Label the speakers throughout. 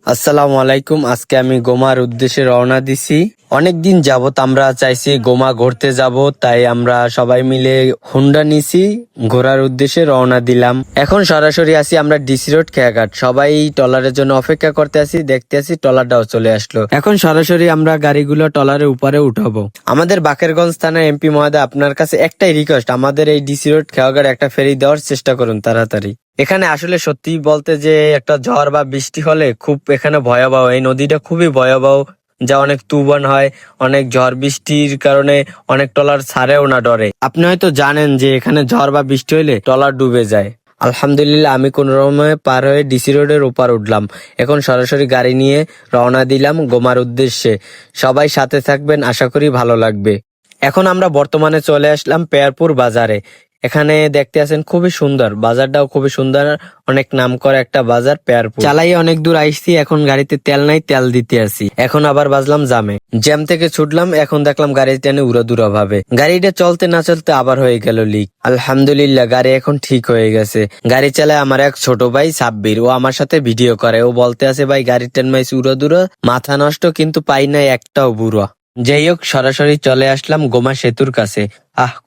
Speaker 1: আসসালামু আলাইকুম। আজকে আমি গোমার উদ্দেশ্যে রওনা দিছি। অনেকদিন যাবত আমরা চাইছি গোমা ঘুরতে যাব, তাই আমরা সবাই মিলে হুন্ডা নিছি, ঘোরার উদ্দেশ্যে রওনা দিলাম। এখন সরাসরি আছি আমরা ডিসি রোড খেয়াঘাট। সবাই ট্রলারের জন্য অপেক্ষা করতে আছি, দেখতে আছি ট্রলারটাও চলে আসলো। এখন সরাসরি আমরা গাড়িগুলো ট্রলারের উপরে উঠাবো। আমাদের বাকেরগঞ্জ থানার এমপি মহোদয়, আপনার কাছে একটাই রিকোয়েস্ট, আমাদের এই ডিসি রোড খেয়াঘাট একটা ফেরি দেওয়ার চেষ্টা করুন তাড়াতাড়ি। এখানে আসলে সত্যি বলতে যে একটা ঝড় বা বৃষ্টি হলে খুব এখানে ভয়াবহ, এই নদীটা খুবই ভয়াবহ, যা অনেক তুফান হয়, অনেক ঝড় বৃষ্টির কারণে অনেক ট্রলার ছাড়েও না ডরে। আপনি হয়তো জানেন যে এখানে ঝড় বা বৃষ্টি হলে ট্রলার ডুবে যায়। আলহামদুলিল্লাহ আমি কোন রকমে পার হয়ে ডিসি রোডের ওপার উঠলাম। এখন সরাসরি গাড়ি নিয়ে রওনা দিলাম গোমার উদ্দেশ্যে। সবাই সাথে থাকবেন, আশা করি ভালো লাগবে। এখন আমরা বর্তমানে চলে আসলাম পেয়ারপুর বাজারে। এখানে দেখতে আছেন খুবই সুন্দর, বাজারটাও খুবই সুন্দর, অনেক নাম করা একটা বাজার পেয়ারপুর। চালাই অনেক দূর আইসি, এখন গাড়িতে তেল নাই, তেল দিতে আসি। এখন আবার বাজলাম জামে, জ্যাম থেকে ছুটলাম। এখন দেখলাম গাড়ি টেনে উড়াদুরা ভাবে, গাড়িটা চলতে না চলতে আবার হয়ে গেল লিক। আলহামদুলিল্লাহ গাড়ি এখন ঠিক হয়ে গেছে। গাড়ি চালায় আমার এক ছোট ভাই সাব্বির, ও আমার সাথে ভিডিও করে। ও বলতে আছে ভাই গাড়ি টেন মাইস উড়াদুরা, মাথা নষ্ট, কিন্তু পাই নাই একটাও বুড়া। যাই হোক, সরাসরি চলে আসলাম গোমা সেতুর কাছে।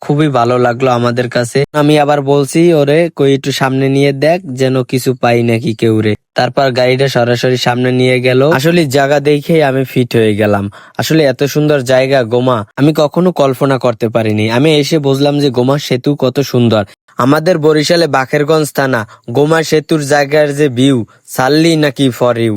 Speaker 1: খুবই ভালো লাগলো আমাদের কাছে। আমি আবার বলছি ওরে, কই একটু সামনে নিয়ে দেখ যেন কিছু পাই নাকি কেউ রে। তারপর গাড়িটা সরাসরি সামনে নিয়ে গেল। আসলে জায়গা দেখেই আমি ফিট হয়ে গেলাম। আসলে এত সুন্দর জায়গা গোমা, আমি কখনো কল্পনা করতে পারিনি। আমি এসে বুঝলাম যে গোমা সেতু কত সুন্দর। আমাদের বরিশালে বাকেরগঞ্জ থানা গোমা সেতুর জায়গার যে ভিউ, সাল্লি নাকি ফর ইউ।